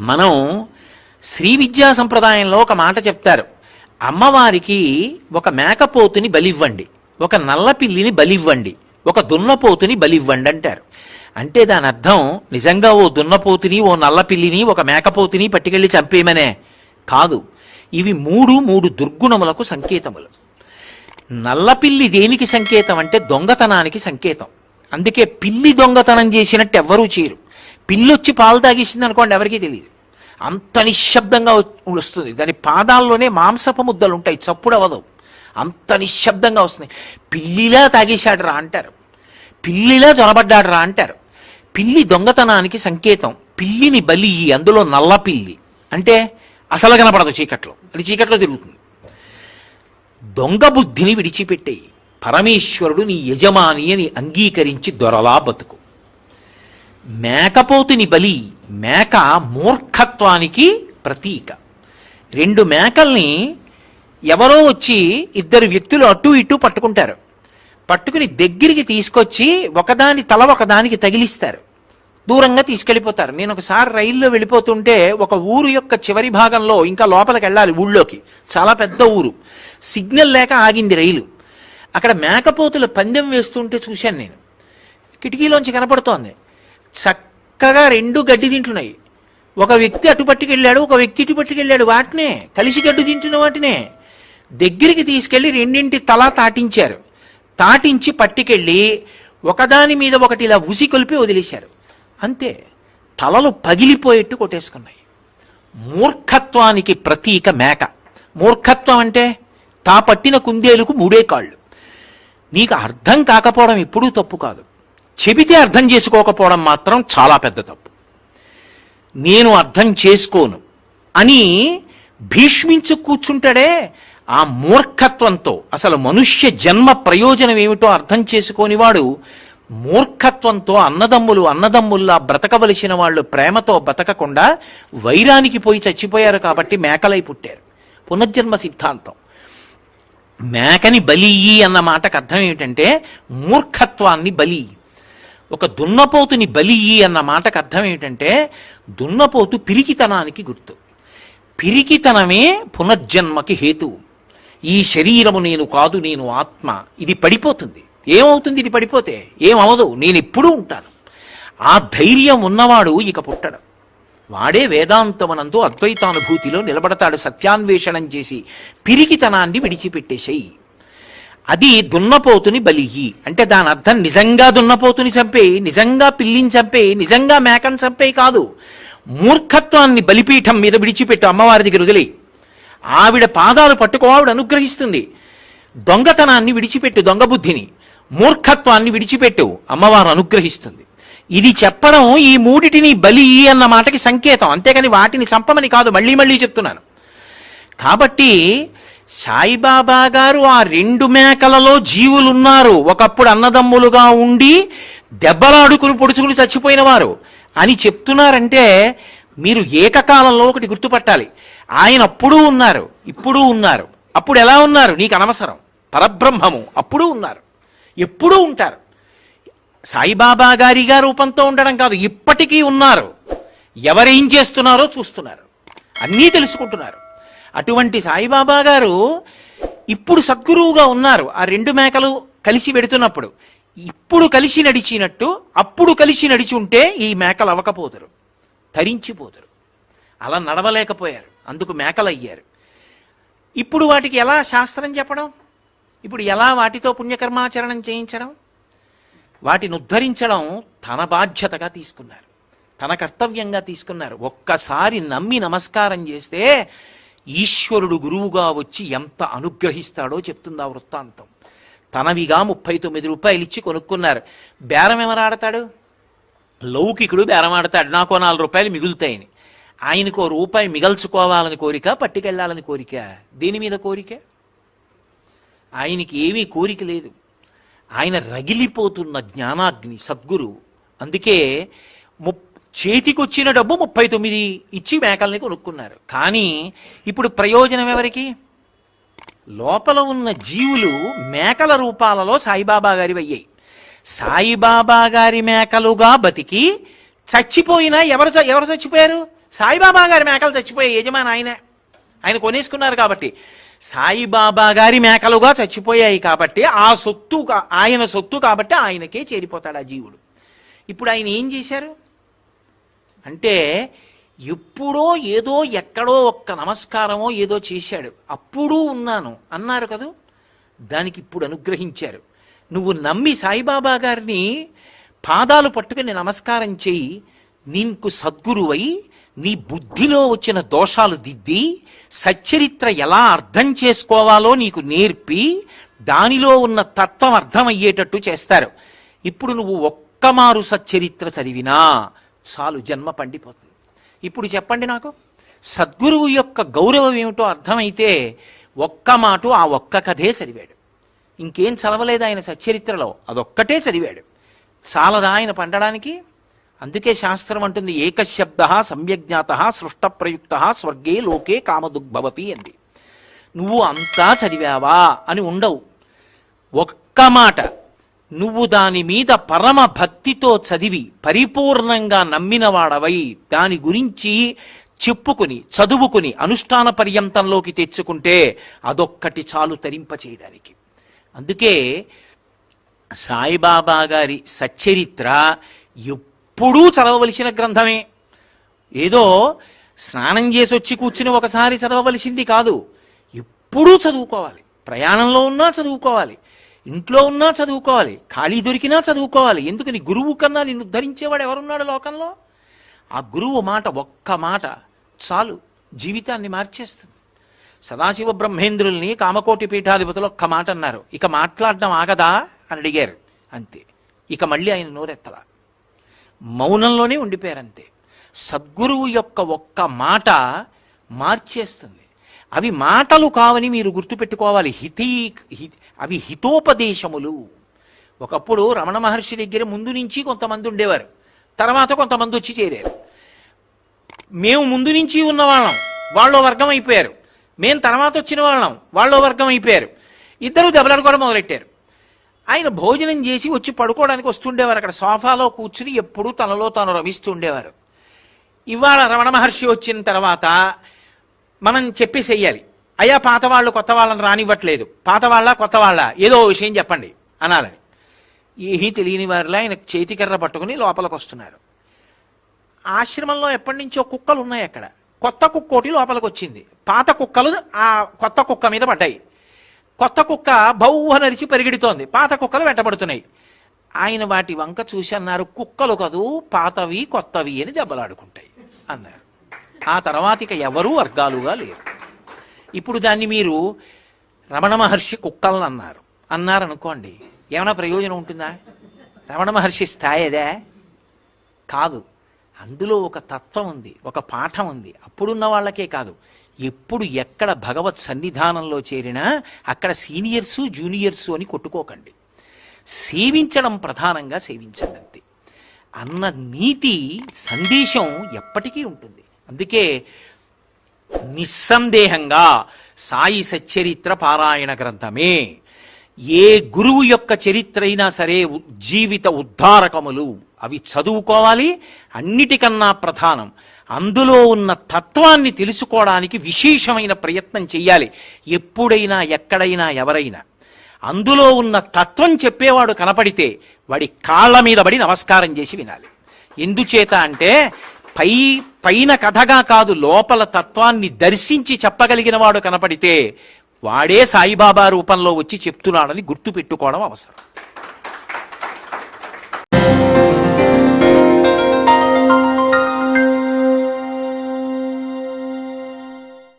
మనం శ్రీ విద్యా సంప్రదాయంలో ఒక మాట చెప్తారు. అమ్మవారికి ఒక మేకపోతుని బలివ్వండి, ఒక నల్ల పిల్లిని బలివ్వండి, ఒక దున్నపోతుని బలివ్వండి అంటారు. అంటే దాని అర్థం నిజంగా ఓ దున్నపోతుని, ఓ నల్ల పిల్లిని, ఒక మేకపోతుని పట్టుకెళ్ళి చంపేయమనే కాదు. ఇవి మూడు దుర్గుణములకు సంకేతములు. నల్లపిల్లి దేనికి సంకేతం అంటే దొంగతనానికి సంకేతం. అందుకే పిల్లి దొంగతనం చేసినట్టు ఎవ్వరూ చేయరు. పిల్లొచ్చి పాలు తాగేసింది అనుకోండి, ఎవరికీ తెలియదు. అంత నిశ్శబ్దంగా వస్తుంది. దాని పాదాల్లోనే మాంసపు ముద్దలు ఉంటాయి, చప్పుడు అవ్వదు, అంత నిశ్శబ్దంగా వస్తుంది. పిల్లిలా తాగేశాడు రా అంటారు, పిల్లిలా జొనబడ్డాడు రా అంటారు. పిల్లి దొంగతనానికి సంకేతం. పిల్లిని బలి, అందులో నల్ల పిల్లి అంటే అసలు కనపడదు చీకట్లో, అది చీకట్లో తిరుగుతుంది. దొంగ బుద్ధిని విడిచిపెట్టేయి, పరమేశ్వరుడు నీ యజమాని అని అంగీకరించి దొరలా బతుకు. మేకపోతుని బలి, మేక మూర్ఖత్వానికి ప్రతీక. 2 మేకల్ని ఎవరో వచ్చి 2 వ్యక్తులు అటు ఇటు పట్టుకుంటారు. పట్టుకుని దగ్గరికి తీసుకొచ్చి ఒకదాని తల ఒకదానికి తగిలిస్తారు, దూరంగా తీసుకెళ్ళిపోతారు. నేను ఒకసారి రైల్లో వెళ్ళిపోతుంటే ఒక ఊరు యొక్క చివరి భాగంలో, ఇంకా లోపలికి వెళ్ళాలి ఊళ్ళోకి, చాలా పెద్ద ఊరు, సిగ్నల్ లేక ఆగింది రైలు. అక్కడ మేకపోతుల పందెం వేస్తుంటే చూశాను నేను, కిటికీలోంచి కనపడుతోంది. చక్కగా 2 గడ్డి తింటున్నాయి. ఒక వ్యక్తి అటు పట్టుకెళ్ళాడు, ఒక వ్యక్తి ఇటు పట్టుకెళ్ళాడు, వాటినే కలిసి గడ్డి తింటున్న వాటినే దగ్గరికి తీసుకెళ్లి 2 తల తాటించారు. తాటించి పట్టుకెళ్ళి ఒకదాని మీద ఒకటి ఇలా ఉసి కొలిపి వదిలేశారు. అంతే, తలలు పగిలిపోయేట్టు కొట్టేసుకున్నాయి. మూర్ఖత్వానికి ప్రతీక మేక. మూర్ఖత్వం అంటే తా పట్టిన కుందేలుకు 3 కాళ్ళు. నీకు అర్థం కాకపోవడం ఎప్పుడూ తప్పు కాదు, చెబితే అర్థం చేసుకోకపోవడం మాత్రం చాలా పెద్ద తప్పు. నేను అర్థం చేసుకోను అని భీష్మించు కూర్చుంటాడే, ఆ మూర్ఖత్వంతో, అసలు మనుష్య జన్మ ప్రయోజనం ఏమిటో అర్థం చేసుకోనివాడు మూర్ఖత్వంతో అన్నదమ్ముల్లా బ్రతకవలసిన వాళ్ళు ప్రేమతో బతకకుండా వైరానికి పోయి చచ్చిపోయారు కాబట్టి మేకలై పుట్టారు. పునర్జన్మ సిద్ధాంతం. మేకని బలి అన్న మాటకు అర్థం ఏమిటంటే మూర్ఖత్వాన్ని బలి. ఒక దున్నపోతుని బలి అన్న మాటకు అర్థం ఏమిటంటే దున్నపోతు పిరికితనానికి గుర్తు. పిరికితనమే పునర్జన్మకి హేతువు. ఈ శరీరము నేను కాదు, నేను ఆత్మ, ఇది పడిపోతుంది. ఏమవుతుంది ఇది పడిపోతే? ఏమవదు, నేను ఎప్పుడూ ఉంటాను. ఆ ధైర్యం ఉన్నవాడు ఇక పుట్టడు. వాడే వేదాంతమనందు అద్వైతానుభూతిలో నిలబడతాడు. సత్యాన్వేషణం చేసి పిరికితనాన్ని విడిచిపెట్టేసేయి. అది దున్నపోతుని బలియి అంటే దాని అర్థం నిజంగా దున్నపోతుని చంపేయి, నిజంగా పిల్లిని చంపేయి, నిజంగా మేకను చంపేయి కాదు. మూర్ఖత్వాన్ని బలిపీఠం మీద విడిచిపెట్టు, అమ్మవారి దగ్గర వదిలేయి. ఆవిడ పాదాలు పట్టుకో, ఆవిడ అనుగ్రహిస్తుంది. దొంగతనాన్ని విడిచిపెట్టు, దొంగ బుద్ధిని, మూర్ఖత్వాన్ని విడిచిపెట్టు, అమ్మవారు అనుగ్రహిస్తుంది. ఇది చెప్పడం ఈ 3టిని బలి అన్న మాటకి సంకేతం, అంతేకాని వాటిని చంపమని కాదు. మళ్ళీ మళ్ళీ చెప్తున్నాను. కాబట్టి సాయిబాబా గారు ఆ 2 మేకలలో జీవులున్నారు, ఒకప్పుడు అన్నదమ్ములుగా ఉండి దెబ్బలాడుకుని పొడుచుకుని చచ్చిపోయిన వారు అని చెప్తున్నారంటే మీరు ఏకకాలంలో ఒకటి గుర్తుపట్టాలి. ఆయన అప్పుడూ ఉన్నారు, ఇప్పుడు ఉన్నారు. అప్పుడు ఎలా ఉన్నారు నీకు అనవసరం. పరబ్రహ్మము అప్పుడూ ఉన్నారు, ఎప్పుడూ ఉంటారు. సాయిబాబా గారిగా రూపంతో ఉండడం కాదు, ఇప్పటికీ ఉన్నారు. ఎవరేం చేస్తున్నారో చూస్తున్నారు, అన్నీ తెలుసుకుంటున్నారు. అటువంటి సాయిబాబా గారు ఇప్పుడు సద్గురువుగా ఉన్నారు. ఆ 2 మేకలు కలిసి పెడుతున్నప్పుడు ఇప్పుడు కలిసి నడిచినట్టు అప్పుడు కలిసి నడిచి ఉంటే ఈ మేకలు అవ్వకపోతారు, తరించిపోతారు. అలా నడవలేకపోయారు, అందుకు మేకలు అయ్యారు. ఇప్పుడు వాటికి ఎలా శాస్త్రం చెప్పడం, ఇప్పుడు ఎలా వాటితో పుణ్యకర్మాచరణం చేయించడం, వాటిని ఉద్ధరించడం తన బాధ్యతగా తీసుకున్నారు, తన కర్తవ్యంగా తీసుకున్నారు. ఒక్కసారి నమ్మి నమస్కారం చేస్తే ఈశ్వరుడు గురువుగా వచ్చి ఎంత అనుగ్రహిస్తాడో చెప్తుంది ఆ వృత్తాంతం. తనవిగా 39 రూపాయలు ఇచ్చి కొనుక్కున్నారు. బేరం ఎవరాడతాడు? లౌకికుడు బేరం ఆడతాడు, నాకు 4 రూపాయలు మిగులుతాయని. ఆయనకు రూపాయి మిగల్చుకోవాలని కోరిక, పట్టుకెళ్లాలని కోరిక? దేని మీద కోరిక? ఆయనకి ఏమీ కోరిక లేదు. ఆయన రగిలిపోతున్న జ్ఞానాగ్ని సద్గురువు. అందుకే చేతికొచ్చిన డబ్బు 39 ఇచ్చి మేకల్ని కొనుక్కున్నారు. కానీ ఇప్పుడు ప్రయోజనం ఎవరికి? లోపల ఉన్న జీవులు మేకల రూపాలలో సాయిబాబా గారివి అయ్యాయి. సాయిబాబా గారి మేకలుగా బతికి చచ్చిపోయినా ఎవరు చచ్చిపోయారు? సాయిబాబా గారి మేకలు చచ్చిపోయే యజమాని ఆయనే, ఆయన కొనేసుకున్నారు కాబట్టి. సాయిబాబా గారి మేకలుగా చచ్చిపోయాయి కాబట్టి ఆ సొత్తు, ఆయన సొత్తు కాబట్టి ఆయనకే చేరిపోతాడు ఆ జీవుడు. ఇప్పుడు ఆయన ఏం చేశారు అంటే, ఎప్పుడో ఏదో ఎక్కడో ఒక్క నమస్కారమో ఏదో చేశాడు, అప్పుడు ఉన్నాను అన్నారు కదూ, దానికి ఇప్పుడు అనుగ్రహించారు. నువ్వు నమ్మి సాయిబాబా గారిని పాదాలు పట్టుకుని నమస్కారం చేయి, నీకు సద్గురువై నీ బుద్ధిలో వచ్చిన దోషాలు దిద్ది సచ్చరిత్ర ఎలా అర్థం చేసుకోవాలో నీకు నేర్పి దానిలో ఉన్న తత్వం అర్థమయ్యేటట్టు చేస్తారు. ఇప్పుడు నువ్వు ఒక్కమారు సచ్చరిత్ర చదివినా చాలు, జన్మ పండిపోతుంది. ఇప్పుడు చెప్పండి నాకు, సద్గురువు యొక్క గౌరవం ఏమిటో అర్థమైతే ఒక్క మాట ఆ ఒక్క కథే చదివాడు, ఇంకేం చదవలేదు ఆయన సచ్చరిత్రలో, అదొక్కటే చదివాడు. చాలదా ఆయన పండడానికి? అందుకే శాస్త్రం అంటుంది, ఏకశబ్ద సమ్యజ్ఞాత సృష్ట ప్రయుక్త స్వర్గే లోకే కామదుగ్భవతి అంది. నువ్వు అంతా చదివావా అని ఉండవు, ఒక్క మాట నువ్వు దాని మీద పరమ భక్తితో చదివి పరిపూర్ణంగా నమ్మినవాడవై దాని గురించి చెప్పుకుని చదువుకుని అనుష్ఠాన పర్యంతంలోకి తెచ్చుకుంటే అదొక్కటి చాలు తరింప చేయడానికి. అందుకే సాయిబాబా గారి సచ్చరిత్ర ఎప్పుడూ చదవవలసిన గ్రంథమే. ఏదో స్నానం చేసి వచ్చి కూర్చుని ఒకసారి చదవవలసింది కాదు, ఎప్పుడూ చదువుకోవాలి. ప్రయాణంలో ఉన్నా చదువుకోవాలి, ఇంట్లో ఉన్నా చదువుకోవాలి, ఖాళీ దొరికినా చదువుకోవాలి. ఎందుకని, గురువు కన్నా నిన్ను ఉద్ధరించేవాడు ఎవరున్నాడు లోకంలో? ఆ గురువు మాట, ఒక్క మాట చాలు జీవితాన్ని మార్చేస్తుంది. సదాశివ బ్రహ్మేంద్రుల్ని కామకోటి పీఠాధిపతులు ఒక్క మాట అన్నారు, ఇక మాట్లాడడం ఆగదా అని అడిగారు, అంతే. ఇక మళ్ళీ ఆయన నోరెత్తలా, మౌనంలోనే ఉండిపోయారంతే. సద్గురువు యొక్క ఒక్క మాట మార్చేస్తుంది. అవి మాటలు కావని మీరు గుర్తుపెట్టుకోవాలి, అవి హితోపదేశములు. ఒకప్పుడు రమణ మహర్షి దగ్గర ముందు నుంచి కొంతమంది ఉండేవారు, తర్వాత కొంతమంది వచ్చి చేరారు. మేము ముందు నుంచి ఉన్నవాళ్ళం, వాళ్ళో వర్గం అయిపోయారు. మేము తర్వాత వచ్చిన వాళ్ళం, వాళ్ళో వర్గం అయిపోయారు. ఇద్దరు దెబ్బలాడుకోవడం మొదలెట్టారు. ఆయన భోజనం చేసి వచ్చి పడుకోవడానికి వస్తుండేవారు, అక్కడ సోఫాలో కూర్చుని ఎప్పుడూ తనలో తాను రమిస్తూ ఉండేవారు. ఇవాళ రమణ మహర్షి వచ్చిన తర్వాత మనం చెప్పేసేయాలి, అయ్యా పాత వాళ్ళు కొత్త వాళ్ళని రానివ్వట్లేదు, పాత వాళ్ళ కొత్త వాళ్ళ ఏదో విషయం చెప్పండి అనాలని. ఏమీ తెలియని వారిలా ఆయన చేతికర్ర పట్టుకుని లోపలికి వస్తున్నారు. ఆశ్రమంలో ఎప్పటి నుంచో కుక్కలు ఉన్నాయి, అక్కడ కొత్త కుక్కోటి లోపలికి వచ్చింది. పాత కుక్కలు ఆ కొత్త కుక్క మీద పడ్డాయి. కొత్త కుక్క బౌహ నరిచి పరిగెడుతోంది, పాత కుక్కలు వెంటబడుతున్నాయి. ఆయన వాటి వంక చూసి అన్నారు, కుక్కలు కదూ పాతవి కొత్తవి అని దెబ్బలాడుకుంటాయి అన్నారు. ఆ తర్వాత ఇక ఎవరూ వర్గాలుగా లేరు. ఇప్పుడు దాన్ని మీరు రమణ మహర్షి కుక్కలను అన్నారనుకోండి, ఏమైనా ప్రయోజనం ఉంటుందా? రమణ మహర్షి స్థాయి అదే కాదు. అందులో ఒక తత్వం ఉంది, ఒక పాఠం ఉంది. అప్పుడున్న వాళ్ళకే కాదు, ఎప్పుడు ఎక్కడ భగవత్ సన్నిధానంలో చేరినా అక్కడ సీనియర్సు జూనియర్సు అని కొట్టుకోకండి, సేవించడం ప్రధానంగా సేవించండి అంతే అన్న నీతి సందేశం ఎప్పటికీ ఉంటుంది. అందుకే నిస్సందేహంగా సాయి సచ్చరిత్ర పారాయణ గ్రంథమే. ఏ గురువు యొక్క చరిత్ర అయినా సరే జీవిత ఉద్ధారకములు, అవి చదువుకోవాలి. అన్నిటికన్నా ప్రధానం అందులో ఉన్న తత్వాన్ని తెలుసుకోవడానికి విశేషమైన ప్రయత్నం చెయ్యాలి. ఎప్పుడైనా ఎక్కడైనా ఎవరైనా అందులో ఉన్న తత్వం చెప్పేవాడు కనపడితే వాడి కాళ్ళ మీద పడి నమస్కారం చేసి వినాలి. ఎందుచేత అంటే పైన కథగా కాదు, లోపల తత్వాన్ని దర్శించి చెప్పగలిగిన వాడు కనపడితే వాడే సాయిబాబా రూపంలో వచ్చి చెప్తున్నాడని గుర్తు పెట్టుకోవడం అవసరం.